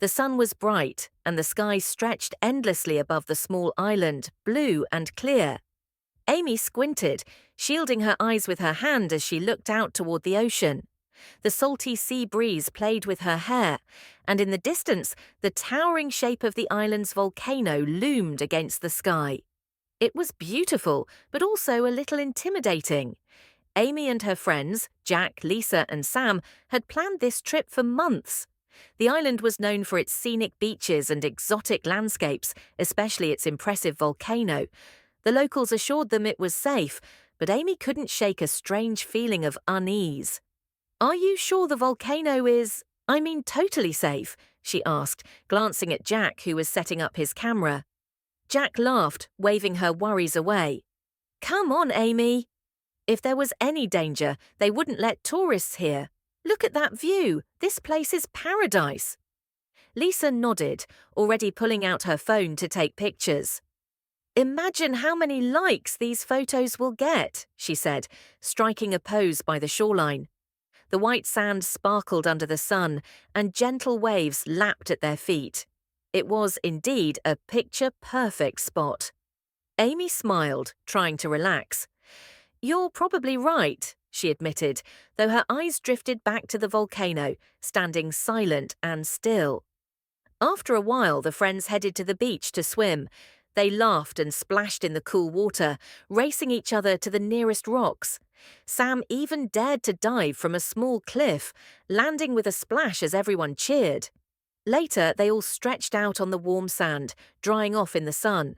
The sun was bright, and the sky stretched endlessly above the small island, blue and clear. Amy squinted, shielding her eyes with her hand as she looked out toward the ocean. The salty sea breeze played with her hair, and in the distance, the towering shape of the island's volcano loomed against the sky. It was beautiful, but also a little intimidating. Amy and her friends, Jack, Lisa, and Sam, had planned this trip for months. The island was known for its scenic beaches and exotic landscapes, especially its impressive volcano. The locals assured them it was safe, but Amy couldn't shake a strange feeling of unease. "Are you sure the volcano is, totally safe?" she asked, glancing at Jack, who was setting up his camera. Jack laughed, waving her worries away. "Come on, Amy. If there was any danger, they wouldn't let tourists here. Look at that view. This place is paradise." Lisa nodded, already pulling out her phone to take pictures. "Imagine how many likes these photos will get," she said, striking a pose by the shoreline. The white sand sparkled under the sun, and gentle waves lapped at their feet. It was indeed a picture-perfect spot. Amy smiled, trying to relax. "You're probably right," she admitted, though her eyes drifted back to the volcano, standing silent and still. After a while, the friends headed to the beach to swim. They laughed and splashed in the cool water, racing each other to the nearest rocks. Sam even dared to dive from a small cliff, landing with a splash as everyone cheered. Later, they all stretched out on the warm sand, drying off in the sun.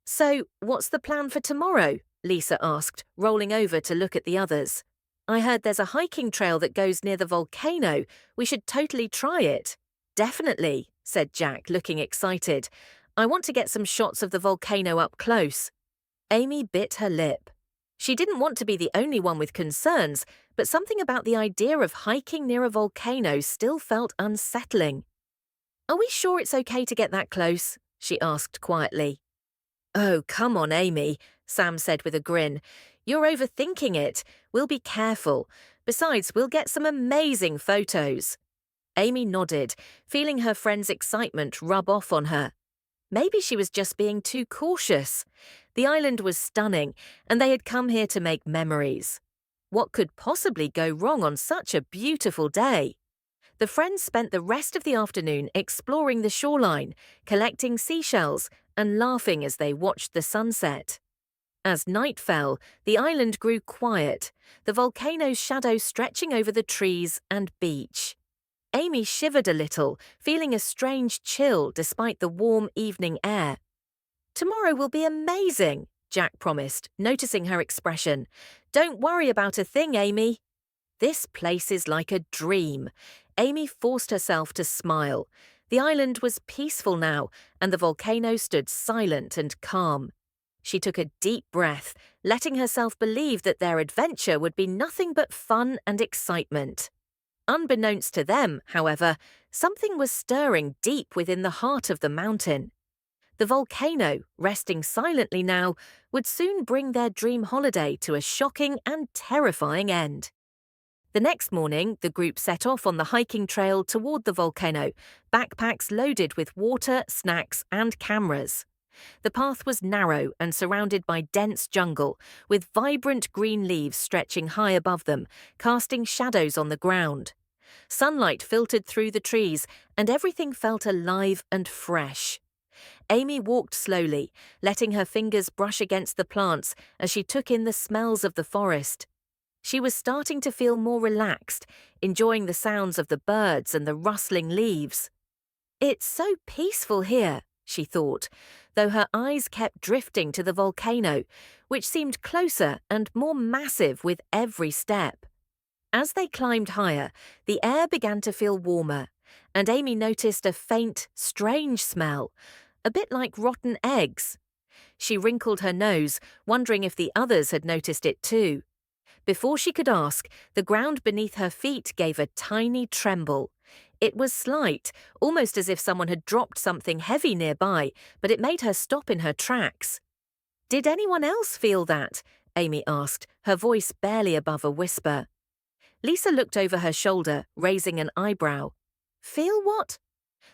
"So, what's the plan for tomorrow?" Lisa asked, rolling over to look at the others. "I heard there's a hiking trail that goes near the volcano. We should totally try it." "Definitely," said Jack, looking excited. "I want to get some shots of the volcano up close." Amy bit her lip. She didn't want to be the only one with concerns, but something about the idea of hiking near a volcano still felt unsettling. "Are we sure it's okay to get that close?" she asked quietly. "Oh, come on, Amy," Sam said with a grin. "You're overthinking it. We'll be careful. Besides, we'll get some amazing photos." Amy nodded, feeling her friend's excitement rub off on her. Maybe she was just being too cautious. The island was stunning, and they had come here to make memories. What could possibly go wrong on such a beautiful day? The friends spent the rest of the afternoon exploring the shoreline, collecting seashells, and laughing as they watched the sunset. As night fell, the island grew quiet, the volcano's shadow stretching over the trees and beach. Amy shivered a little, feeling a strange chill despite the warm evening air. "Tomorrow will be amazing," Jack promised, noticing her expression. "Don't worry about a thing, Amy." "This place is like a dream." Amy forced herself to smile. The island was peaceful now, and the volcano stood silent and calm. She took a deep breath, letting herself believe that their adventure would be nothing but fun and excitement. Unbeknownst to them, however, something was stirring deep within the heart of the mountain. The volcano, resting silently now, would soon bring their dream holiday to a shocking and terrifying end. The next morning, the group set off on the hiking trail toward the volcano, backpacks loaded with water, snacks, and cameras. The path was narrow and surrounded by dense jungle, with vibrant green leaves stretching high above them, casting shadows on the ground. Sunlight filtered through the trees, and everything felt alive and fresh. Amy walked slowly, letting her fingers brush against the plants as she took in the smells of the forest. She was starting to feel more relaxed, enjoying the sounds of the birds and the rustling leaves. "It's so peaceful here," she thought, though her eyes kept drifting to the volcano, which seemed closer and more massive with every step. As they climbed higher, the air began to feel warmer, and Amy noticed a faint, strange smell, a bit like rotten eggs. She wrinkled her nose, wondering if the others had noticed it too. Before she could ask, the ground beneath her feet gave a tiny tremble. It was slight, almost as if someone had dropped something heavy nearby, but it made her stop in her tracks. "Did anyone else feel that?" Amy asked, her voice barely above a whisper. Lisa looked over her shoulder, raising an eyebrow. "Feel what?"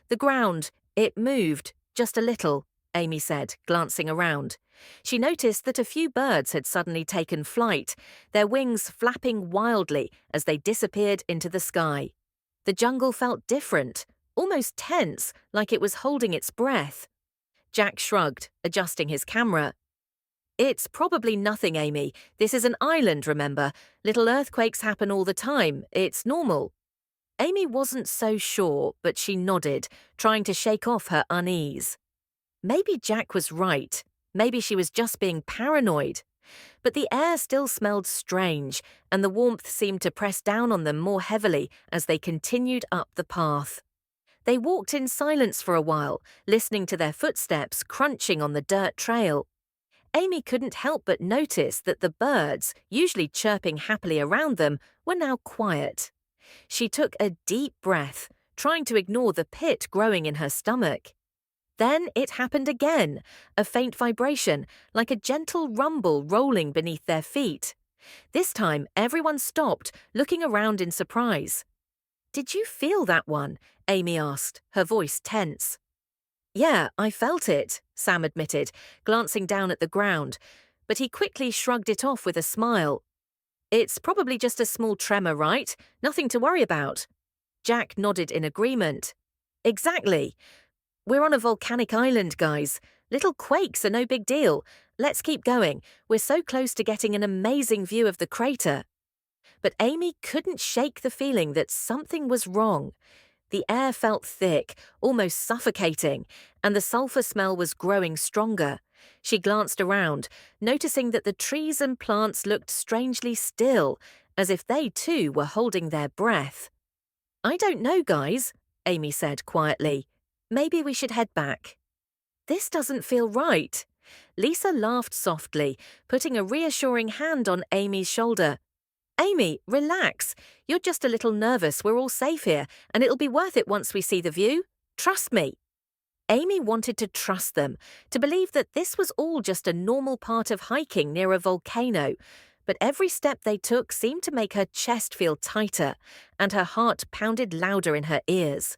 The ground, it moved, just a little, Amy said, glancing around. She noticed that a few birds had suddenly taken flight, their wings flapping wildly as they disappeared into the sky. The jungle felt different, almost tense, like it was holding its breath. Jack shrugged, adjusting his camera. It's probably nothing, Amy. This is an island, remember? Little earthquakes happen all the time. It's normal. Amy wasn't so sure, but she nodded, trying to shake off her unease. Maybe Jack was right. Maybe she was just being paranoid. But the air still smelled strange, and the warmth seemed to press down on them more heavily as they continued up the path. They walked in silence for a while, listening to their footsteps crunching on the dirt trail. Amy couldn't help but notice that the birds, usually chirping happily around them, were now quiet. She took a deep breath, trying to ignore the pit growing in her stomach. Then it happened again, a faint vibration, like a gentle rumble rolling beneath their feet. This time, everyone stopped, looking around in surprise. "Did you feel that one?" Amy asked, her voice tense. "Yeah, I felt it," Sam admitted, glancing down at the ground, but he quickly shrugged it off with a smile. "It's probably just a small tremor, right? Nothing to worry about." Jack nodded in agreement. "Exactly. We're on a volcanic island, guys. Little quakes are no big deal. Let's keep going. We're so close to getting an amazing view of the crater." But Amy couldn't shake the feeling that something was wrong. The air felt thick, almost suffocating, and the sulfur smell was growing stronger. She glanced around, noticing that the trees and plants looked strangely still, as if they too were holding their breath. "I don't know, guys," Amy said quietly. "Maybe we should head back." "This doesn't feel right." Lisa laughed softly, putting a reassuring hand on Amy's shoulder. "Amy, relax. You're just a little nervous. We're all safe here, and it'll be worth it once we see the view. Trust me." Amy wanted to trust them, to believe that this was all just a normal part of hiking near a volcano, but every step they took seemed to make her chest feel tighter, and her heart pounded louder in her ears.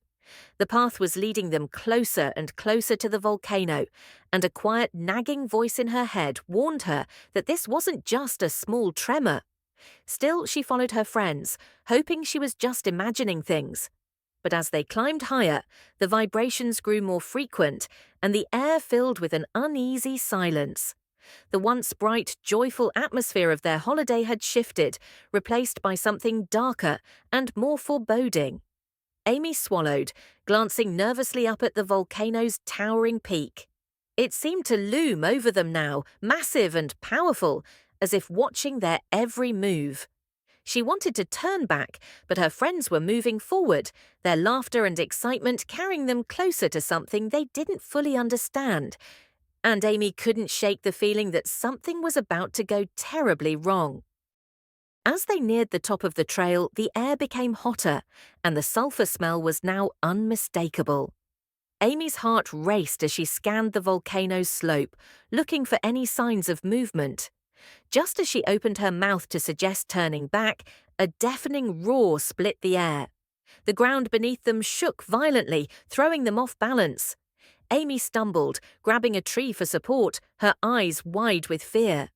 The path was leading them closer and closer to the volcano, and a quiet, nagging voice in her head warned her that this wasn't just a small tremor. Still, she followed her friends, hoping she was just imagining things. But as they climbed higher, the vibrations grew more frequent, and the air filled with an uneasy silence. The once bright, joyful atmosphere of their holiday had shifted, replaced by something darker and more foreboding. Amy swallowed, glancing nervously up at the volcano's towering peak. It seemed to loom over them now, massive and powerful, as if watching their every move. She wanted to turn back, but her friends were moving forward, their laughter and excitement carrying them closer to something they didn't fully understand. And Amy couldn't shake the feeling that something was about to go terribly wrong. As they neared the top of the trail, the air became hotter, and the sulfur smell was now unmistakable. Amy's heart raced as she scanned the volcano's slope, looking for any signs of movement. Just as she opened her mouth to suggest turning back, a deafening roar split the air. The ground beneath them shook violently, throwing them off balance. Amy stumbled, grabbing a tree for support, her eyes wide with fear.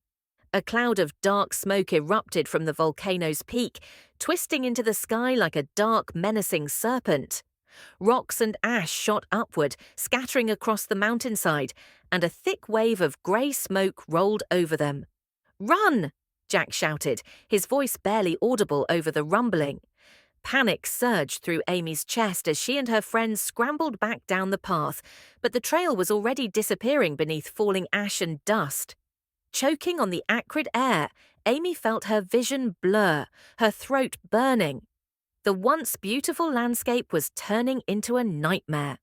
A cloud of dark smoke erupted from the volcano's peak, twisting into the sky like a dark, menacing serpent. Rocks and ash shot upward, scattering across the mountainside, and a thick wave of grey smoke rolled over them. "Run!" Jack shouted, his voice barely audible over the rumbling. Panic surged through Amy's chest as she and her friends scrambled back down the path, but the trail was already disappearing beneath falling ash and dust. Choking on the acrid air, Amy felt her vision blur, her throat burning. The once beautiful landscape was turning into a nightmare.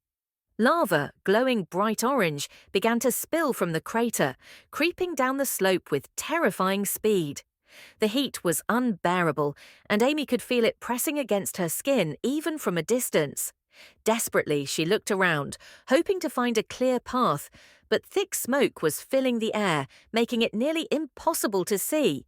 Lava, glowing bright orange, began to spill from the crater, creeping down the slope with terrifying speed. The heat was unbearable, and Amy could feel it pressing against her skin even from a distance. Desperately, she looked around, hoping to find a clear path, but thick smoke was filling the air, making it nearly impossible to see.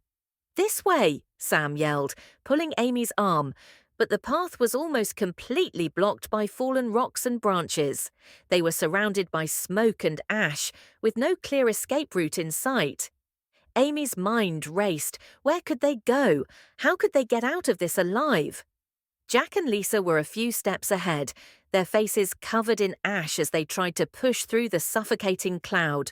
"This way!" Sam yelled, pulling Amy's arm, But the path was almost completely blocked by fallen rocks and branches. They were surrounded by smoke and ash, with no clear escape route in sight. Amy's mind raced. Where could they go? How could they get out of this alive? Jack and Lisa were a few steps ahead, their faces covered in ash as they tried to push through the suffocating cloud.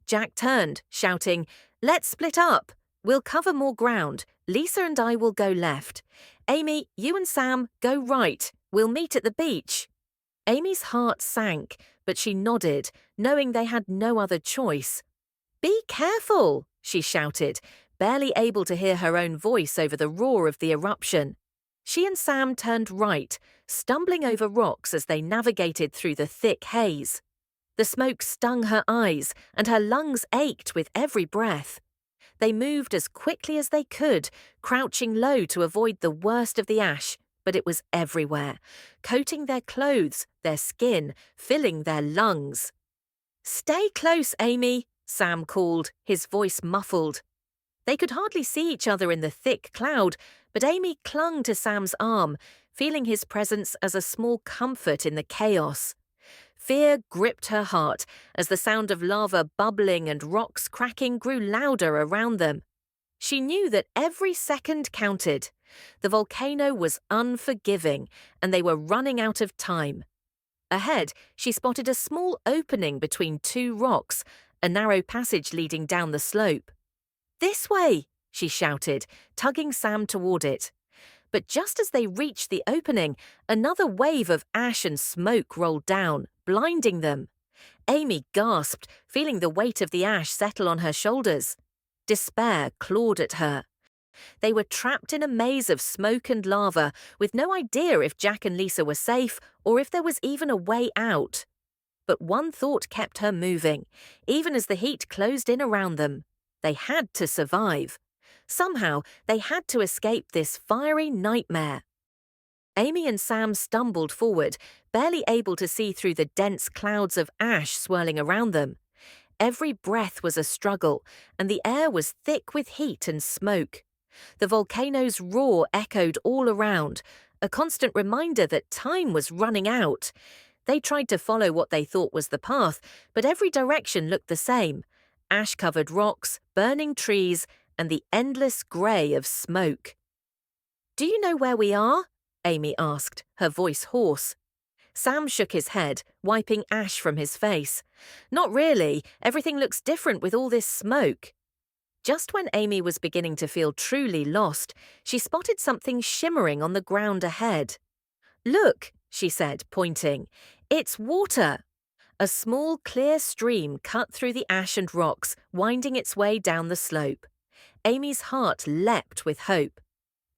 Jack turned, shouting, "Let's split up. We'll cover more ground. Lisa and I will go left. Amy, you and Sam, go right. We'll meet at the beach." Amy's heart sank, but she nodded, knowing they had no other choice. "Be careful," she shouted, barely able to hear her own voice over the roar of the eruption. She and Sam turned right, stumbling over rocks as they navigated through the thick haze. The smoke stung her eyes, and her lungs ached with every breath. They moved as quickly as they could, crouching low to avoid the worst of the ash, but it was everywhere, coating their clothes, their skin, filling their lungs. "Stay close, Amy," Sam called, his voice muffled. They could hardly see each other in the thick cloud, but Amy clung to Sam's arm, feeling his presence as a small comfort in the chaos. Fear gripped her heart as the sound of lava bubbling and rocks cracking grew louder around them. She knew that every second counted. The volcano was unforgiving, and they were running out of time. Ahead, she spotted a small opening between two rocks, a narrow passage leading down the slope. "This way," she shouted, tugging Sam toward it. But just as they reached the opening, another wave of ash and smoke rolled down, blinding them. Amy gasped, feeling the weight of the ash settle on her shoulders. Despair clawed at her. They were trapped in a maze of smoke and lava, with no idea if Jack and Lisa were safe or if there was even a way out. But one thought kept her moving, even as the heat closed in around them. They had to survive. Somehow, they had to escape this fiery nightmare. Amy and Sam stumbled forward, barely able to see through the dense clouds of ash swirling around them. Every breath was a struggle, and the air was thick with heat and smoke. The volcano's roar echoed all around, a constant reminder that time was running out. They tried to follow what they thought was the path, but every direction looked the same. Ash-covered rocks, burning trees, and the endless grey of smoke. "Do you know where we are?" Amy asked, her voice hoarse. Sam shook his head, wiping ash from his face. "Not really. Everything looks different with all this smoke." Just when Amy was beginning to feel truly lost, she spotted something shimmering on the ground ahead. "Look," she said, pointing. "It's water." A small, clear stream cut through the ash and rocks, winding its way down the slope. Amy's heart leapt with hope.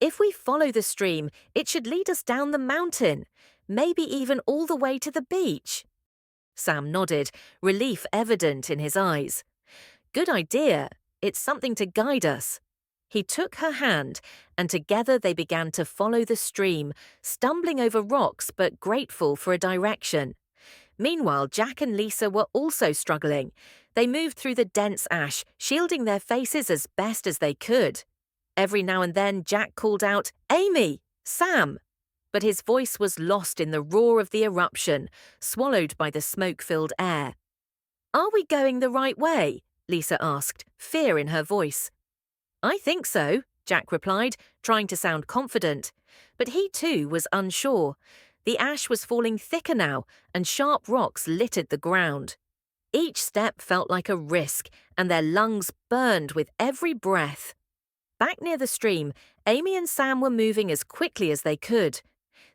"If we follow the stream, it should lead us down the mountain, maybe even all the way to the beach." Sam nodded, relief evident in his eyes. "Good idea. It's something to guide us." He took her hand, and together they began to follow the stream, stumbling over rocks but grateful for a direction. Meanwhile, Jack and Lisa were also struggling. They moved through the dense ash, shielding their faces as best as they could. Every now and then, Jack called out, "Amy! Sam!" But his voice was lost in the roar of the eruption, swallowed by the smoke-filled air. "Are we going the right way?" Lisa asked, fear in her voice. "I think so," Jack replied, trying to sound confident. But he too was unsure. The ash was falling thicker now, and sharp rocks littered the ground. Each step felt like a risk, and their lungs burned with every breath. Back near the stream, Amy and Sam were moving as quickly as they could.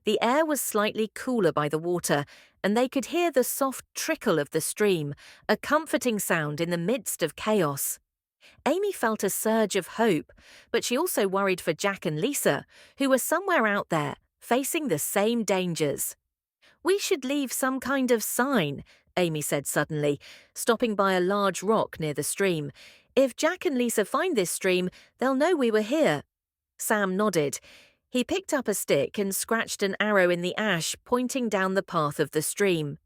The air was slightly cooler by the water, and they could hear the soft trickle of the stream, a comforting sound in the midst of chaos. Amy felt a surge of hope, but she also worried for Jack and Lisa, who were somewhere out there, facing the same dangers. "We should leave some kind of sign," Amy said suddenly, stopping by a large rock near the stream. "If Jack and Lisa find this stream, they'll know we were here." Sam nodded. He picked up a stick and scratched an arrow in the ash, pointing down the path of the stream.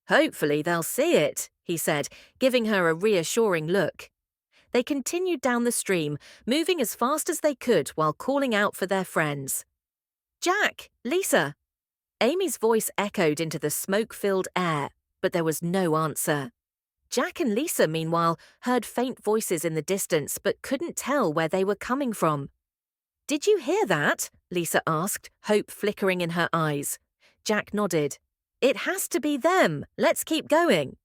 "Hopefully they'll see it," he said, giving her a reassuring look. They continued down the stream, moving as fast as they could while calling out for their friends. Jack! Lisa! Amy's voice echoed into the smoke-filled air, but there was no answer. Jack and Lisa, meanwhile, heard faint voices in the distance but couldn't tell where they were coming from. "Did you hear that?" Lisa asked, hope flickering in her eyes. Jack nodded. "It has to be them. Let's keep going."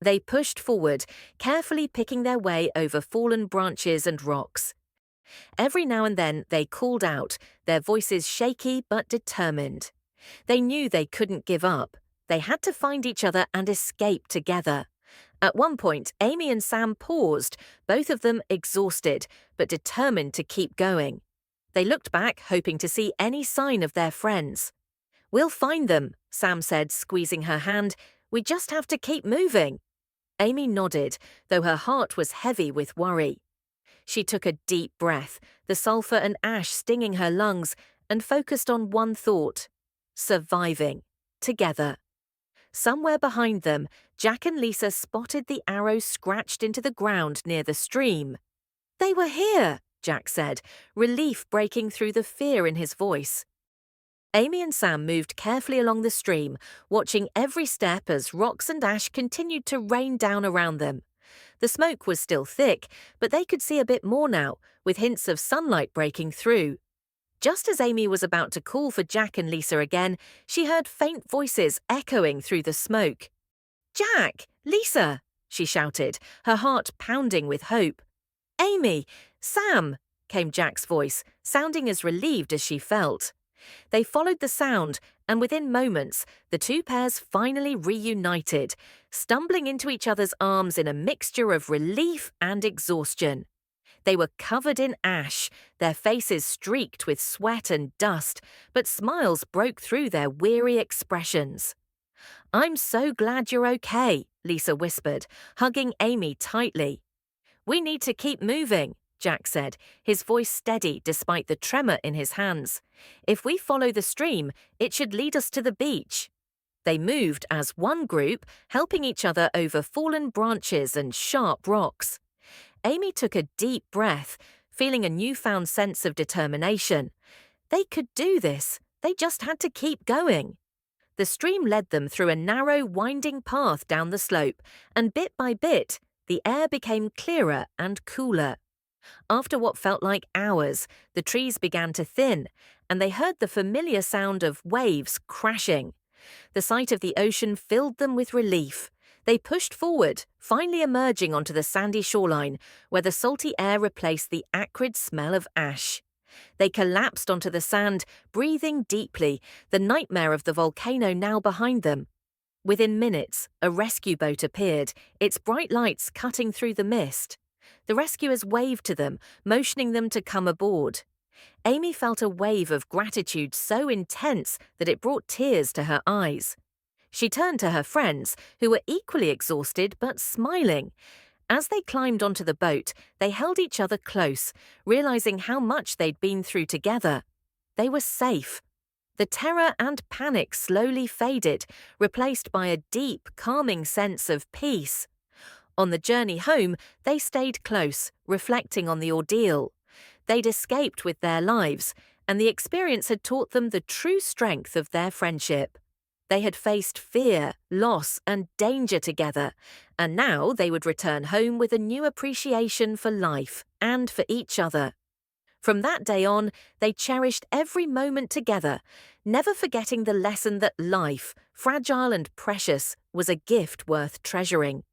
They pushed forward, carefully picking their way over fallen branches and rocks. Every now and then they called out, their voices shaky but determined. They knew they couldn't give up. They had to find each other and escape together. At one point, Amy and Sam paused, both of them exhausted, but determined to keep going. They looked back, hoping to see any sign of their friends. "We'll find them," Sam said, squeezing her hand. "We just have to keep moving." Amy nodded, though her heart was heavy with worry. She took a deep breath, the sulfur and ash stinging her lungs, and focused on one thought: surviving, together. Somewhere behind them, Jack and Lisa spotted the arrow scratched into the ground near the stream. "They were here," Jack said, relief breaking through the fear in his voice. Amy and Sam moved carefully along the stream, watching every step as rocks and ash continued to rain down around them. The smoke was still thick, but they could see a bit more now, with hints of sunlight breaking through. Just as Amy was about to call for Jack and Lisa again, she heard faint voices echoing through the smoke. "Jack! Lisa!" she shouted, her heart pounding with hope. "Amy! Sam!" came Jack's voice, sounding as relieved as she felt. They followed the sound, and within moments, the two pairs finally reunited, stumbling into each other's arms in a mixture of relief and exhaustion. They were covered in ash, their faces streaked with sweat and dust, but smiles broke through their weary expressions. "I'm so glad you're okay," Lisa whispered, hugging Amy tightly. "We need to keep moving," Jack said, his voice steady despite the tremor in his hands. "If we follow the stream, it should lead us to the beach." They moved as one group, helping each other over fallen branches and sharp rocks. Amy took a deep breath, feeling a newfound sense of determination. They could do this. They just had to keep going. The stream led them through a narrow, winding path down the slope, and bit by bit, the air became clearer and cooler. After what felt like hours, the trees began to thin, and they heard the familiar sound of waves crashing. The sight of the ocean filled them with relief. They pushed forward, finally emerging onto the sandy shoreline, where the salty air replaced the acrid smell of ash. They collapsed onto the sand, breathing deeply, the nightmare of the volcano now behind them. Within minutes, a rescue boat appeared, its bright lights cutting through the mist. The rescuers waved to them, motioning them to come aboard. Amy felt a wave of gratitude so intense that it brought tears to her eyes. She turned to her friends, who were equally exhausted but smiling. As they climbed onto the boat, they held each other close, realizing how much they'd been through together. They were safe. The terror and panic slowly faded, replaced by a deep, calming sense of peace. On the journey home, they stayed close, reflecting on the ordeal. They'd escaped with their lives, and the experience had taught them the true strength of their friendship. They had faced fear, loss, and danger together, and now they would return home with a new appreciation for life and for each other. From that day on, they cherished every moment together, never forgetting the lesson that life, fragile and precious, was a gift worth treasuring.